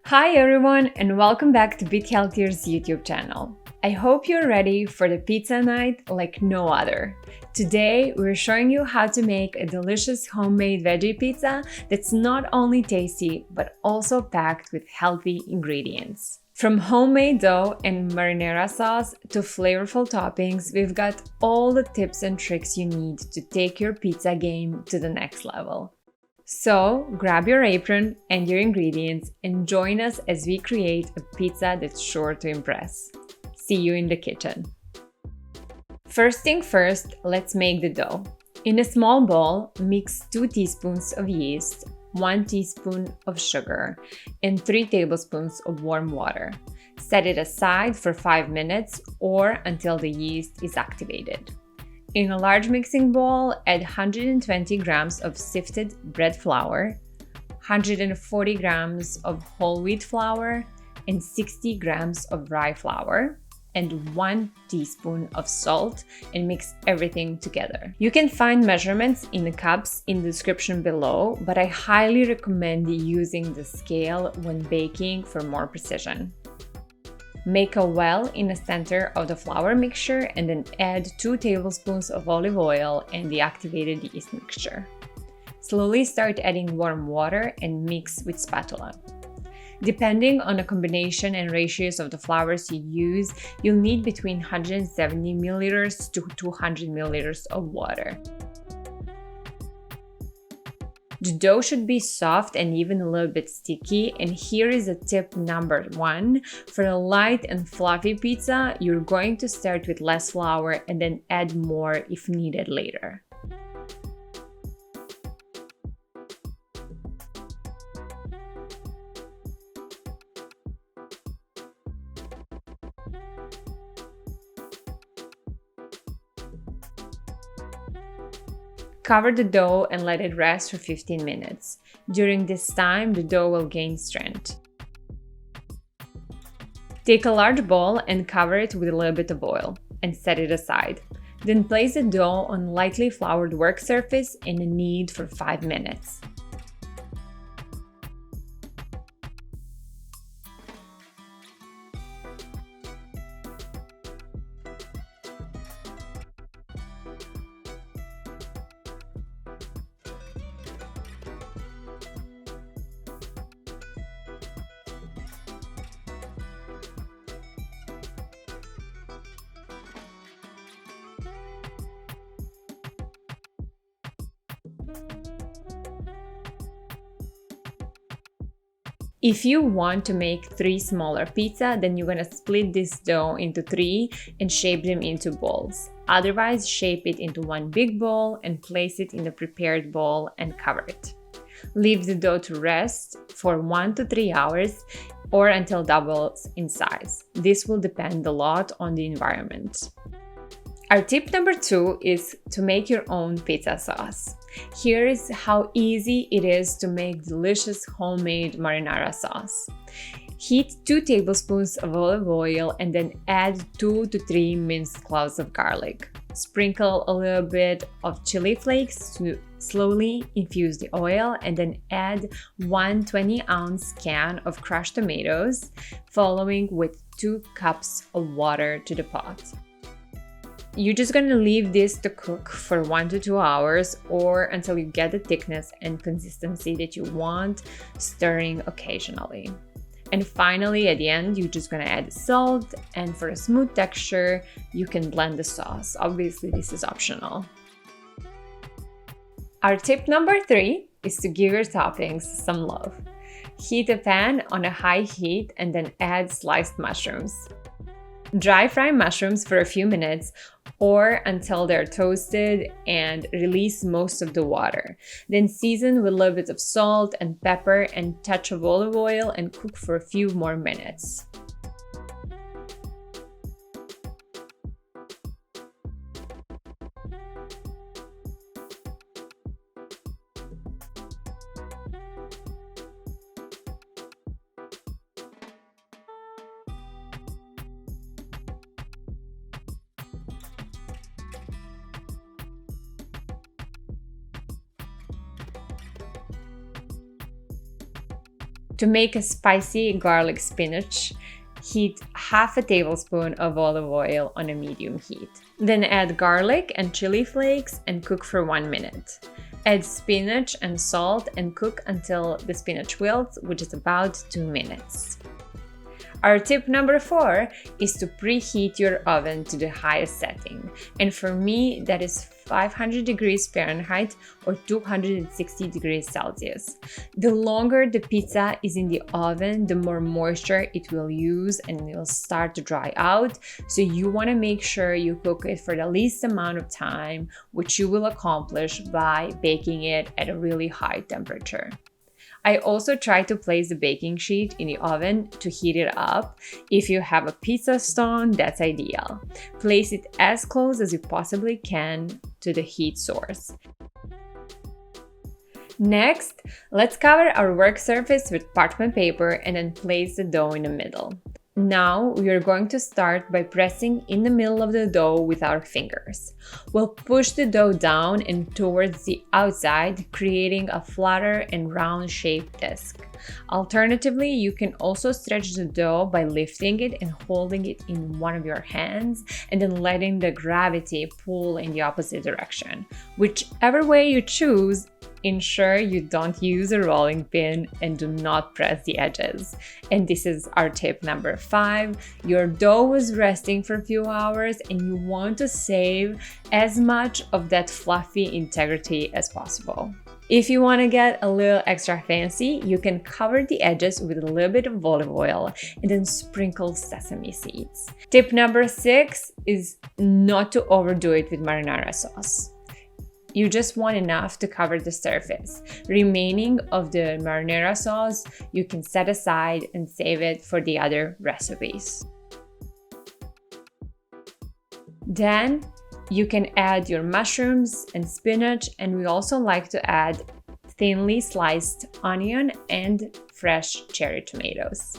Hi everyone and welcome back to Bit Healthier's YouTube channel. I hope you're ready for the pizza night like no other. Today we're showing you how to make a delicious homemade veggie pizza that's not only tasty but also packed with healthy ingredients. From homemade dough and marinara sauce to flavorful toppings, we've got all the tips and tricks you need to take your pizza game to the next level. So grab your apron and your ingredients and join us as we create a pizza that's sure to impress. See you in the kitchen. First thing first, let's make the dough. In a small bowl, mix 2 teaspoons of yeast, 1 teaspoon of sugar, and 3 tablespoons of warm water. Set it aside for 5 minutes or until the yeast is activated. In a large mixing bowl, add 120 grams of sifted bread flour, 140 grams of whole wheat flour, and 60 grams of rye flour, and 1 teaspoon of salt, and mix everything together. You can find measurements in the cups in the description below, but I highly recommend using the scale when baking for more precision. Make a well in the center of the flour mixture and then add 2 tablespoons of olive oil and the activated yeast mixture. Slowly start adding warm water and mix with spatula. Depending on the combination and ratios of the flours you use, you'll need between 170 milliliters to 200 milliliters of water. The dough should be soft and even a little bit sticky, and here is a tip number 1. For a light and fluffy pizza, you're going to start with less flour and then add more if needed later. Cover the dough and let it rest for 15 minutes. During this time, the dough will gain strength. Take a large bowl and cover it with a little bit of oil and set it aside. Then place the dough on lightly floured work surface and knead for 5 minutes. If you want to make 3 smaller pizza, then you're gonna split this dough into 3 and shape them into balls. Otherwise, shape it into one big ball and place it in the prepared bowl and cover it. Leave the dough to rest for 1 to 3 hours or until doubles in size. This will depend a lot on the environment. Our tip number 2 is to make your own pizza sauce. Here is how easy it is to make delicious homemade marinara sauce. Heat 2 tablespoons of olive oil and then add 2 to 3 minced cloves of garlic. Sprinkle a little bit of chili flakes to slowly infuse the oil and then add 1 20-ounce can of crushed tomatoes, following with 2 cups of water to the pot. You're just gonna leave this to cook for 1 to 2 hours or until you get the thickness and consistency that you want, stirring occasionally. And finally, at the end, you're just gonna add salt, and for a smooth texture, you can blend the sauce. Obviously, this is optional. Our tip number 3 is to give your toppings some love. Heat a pan on a high heat and then add sliced mushrooms. Dry fry mushrooms for a few minutes or until they're toasted and release most of the water. Then season with a little bit of salt and pepper and touch of olive oil and cook for a few more minutes. To make a spicy garlic spinach, heat half a tablespoon of olive oil on a medium heat. Then add garlic and chili flakes and cook for 1 minute. Add spinach and salt and cook until the spinach wilts, which is about 2 minutes. Our tip number 4 is to preheat your oven to the highest setting, and for me that is 500 degrees Fahrenheit or 260 degrees Celsius. The longer the pizza is in the oven, the more moisture it will use and it will start to dry out, so you want to make sure you cook it for the least amount of time, which you will accomplish by baking it at a really high temperature. I also try to place the baking sheet in the oven to heat it up. If you have a pizza stone, that's ideal. Place it as close as you possibly can to the heat source. Next, let's cover our work surface with parchment paper and then place the dough in the middle. Now we are going to start by pressing in the middle of the dough with our fingers. We'll push the dough down and towards the outside, creating a flatter and round shaped disc. Alternatively, you can also stretch the dough by lifting it and holding it in one of your hands and then letting the gravity pull in the opposite direction. Whichever way you choose, ensure you don't use a rolling pin and do not press the edges. And this is our tip number 5. Your dough was resting for a few hours and you want to save as much of that fluffy integrity as possible. If you want to get a little extra fancy, you can cover the edges with a little bit of olive oil and then sprinkle sesame seeds. Tip number 6 is not to overdo it with marinara sauce. You just want enough to cover the surface. Remaining of the marinara sauce, you can set aside and save it for the other recipes. Then you can add your mushrooms and spinach, and we also like to add thinly sliced onion and fresh cherry tomatoes.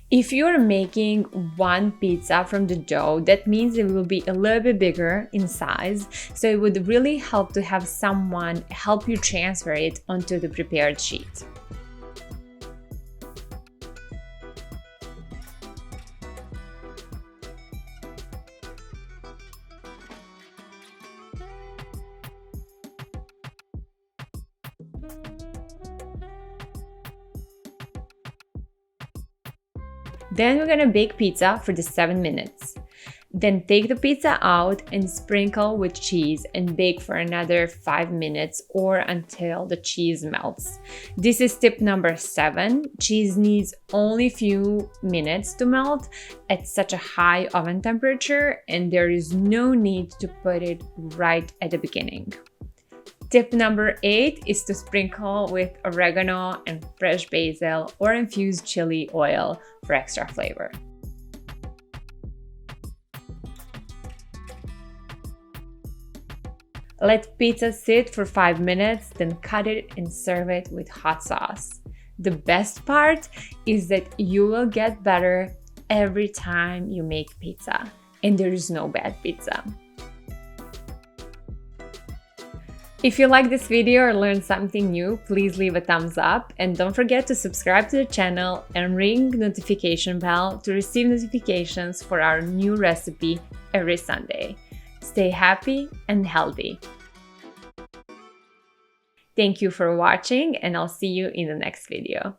If you're making one pizza from the dough, that means it will be a little bit bigger in size, so it would really help to have someone help you transfer it onto the prepared sheet. Then we're gonna bake pizza for the 7 minutes. Then take the pizza out and sprinkle with cheese and bake for another 5 minutes or until the cheese melts. This is tip number 7. Cheese needs only a few minutes to melt at such a high oven temperature, and there is no need to put it right at the beginning. Tip number 8 is to sprinkle with oregano and fresh basil or infused chili oil for extra flavor. Let pizza sit for 5 minutes, then cut it and serve it with hot sauce. The best part is that you will get better every time you make pizza, and there is no bad pizza. If you like this video or learned something new, please leave a thumbs up and don't forget to subscribe to the channel and ring the notification bell to receive notifications for our new recipe every Sunday. Stay happy and healthy. Thank you for watching, and I'll see you in the next video.